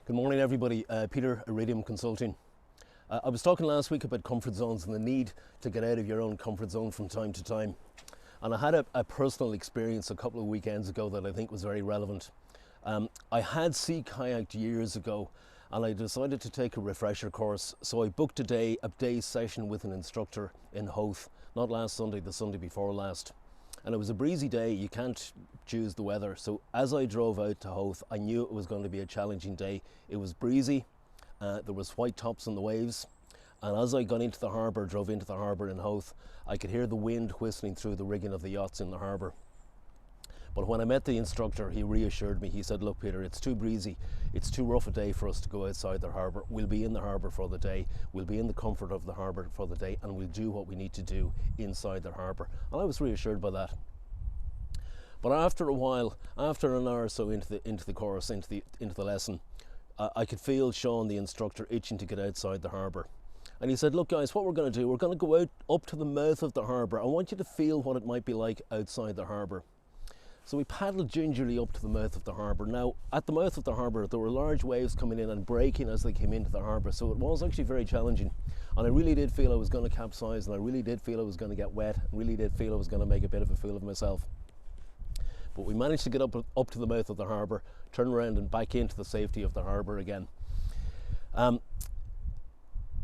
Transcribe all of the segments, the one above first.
Good morning everybody, Peter, Iridium Consulting. I was talking last week about comfort zones and the need to get out of your own comfort zone from time to time. And I had a personal experience a couple of weekends ago that I think was very relevant. I had sea kayaked years ago and I decided to take a refresher course. So I booked a day session with an instructor in Howth, not last Sunday, the Sunday before last. And it was a breezy day, you can't choose the weather. So as I drove out to Howth, I knew it was going to be a challenging day. It was breezy, there was white tops on the waves. And as I got into the harbour, drove into the harbour in Howth, I could hear the wind whistling through the rigging of the yachts in the harbour. But when I met the instructor, he reassured me. He said, look Peter, it's too breezy, it's too rough a day for us to go outside the harbour. We'll be in the harbour for the day, we'll be in the comfort of the harbour for the day, and we'll do what we need to do inside the harbour. And I was reassured by that. But after a while, after an hour or so into the course, into the lesson, I could feel Sean, the instructor, itching to get outside the harbour. And he said, look guys, what we're going to do, we're going to go out up to the mouth of the harbour. I want you to feel what it might be like outside the harbour. So we paddled gingerly up to the mouth of the harbour. Now, at the mouth of the harbour, there were large waves coming in and breaking as they came into the harbour, so it was actually very challenging. And I really did feel I was going to capsize, and I really did feel I was going to get wet, I really did feel I was going to make a bit of a fool of myself. But we managed to get up to the mouth of the harbour, turn around and back into the safety of the harbour again. And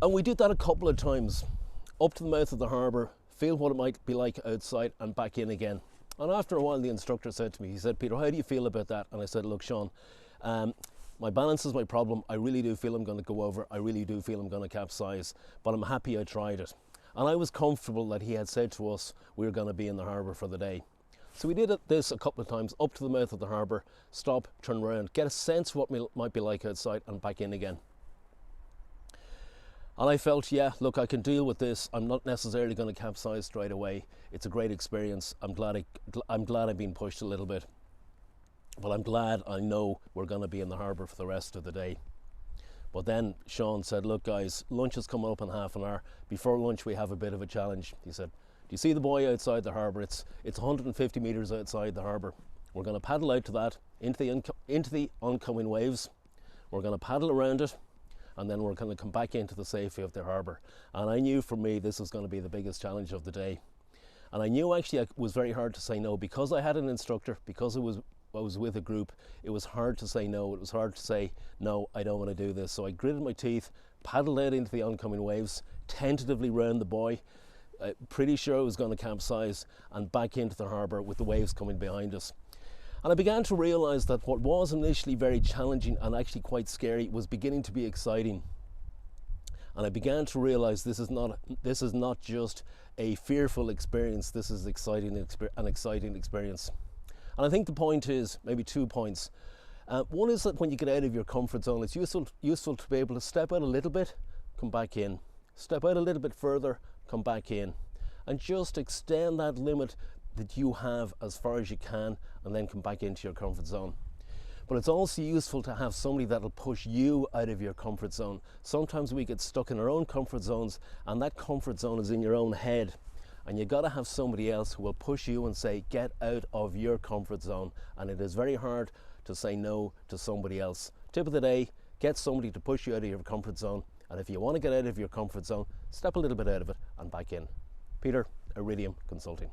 we did that a couple of times. Up to the mouth of the harbour, feel what it might be like outside, and back in again. And after a while, the instructor said to me, he said, Peter, how do you feel about that? And I said, look, Sean, my balance is my problem. I really do feel I'm going to go over. I really do feel I'm going to capsize, but I'm happy I tried it. And I was comfortable that he had said to us, we were going to be in the harbour for the day. So we did this a couple of times, up to the mouth of the harbour, stop, turn around, get a sense of what it might be like outside, and back in again. And I felt, yeah, look, I can deal with this. I'm not necessarily going to capsize straight away. It's a great experience. I'm glad I've been pushed a little bit. But I'm glad I know we're going to be in the harbour for the rest of the day. But then Sean said, look guys, lunch is coming up in half an hour. Before lunch we have a bit of a challenge. He said, do you see the buoy outside the harbour? It's 150 metres outside the harbour. We're going to paddle out to that, into the oncoming waves. We're going to paddle around it, and then we're going to come back into the safety of the harbour. And I knew for me this was going to be the biggest challenge of the day. And I knew actually it was very hard to say no, because I had an instructor, because I was with a group. It was hard to say no. It was hard to say, no, I don't want to do this. So I gritted my teeth, paddled out into the oncoming waves, tentatively round the buoy, pretty sure I was going to capsize, and back into the harbour with the waves coming behind us. And I began to realise that what was initially very challenging and actually quite scary was beginning to be exciting. And I began to realise this is not just a fearful experience, this is an exciting experience. And I think the point is, maybe 2 points. One is that when you get out of your comfort zone, it's useful to be able to step out a little bit, come back in. Step out a little bit further, come back in. And just extend that limit that you have as far as you can, and then come back into your comfort zone. But it's also useful to have somebody that'll push you out of your comfort zone. Sometimes we get stuck in our own comfort zones, and that comfort zone is in your own head. And you got to have somebody else who will push you and say, get out of your comfort zone. And it is very hard to say no to somebody else. Tip of the day, get somebody to push you out of your comfort zone. And if you want to get out of your comfort zone, step a little bit out of it and back in. Peter, Iridium Consulting.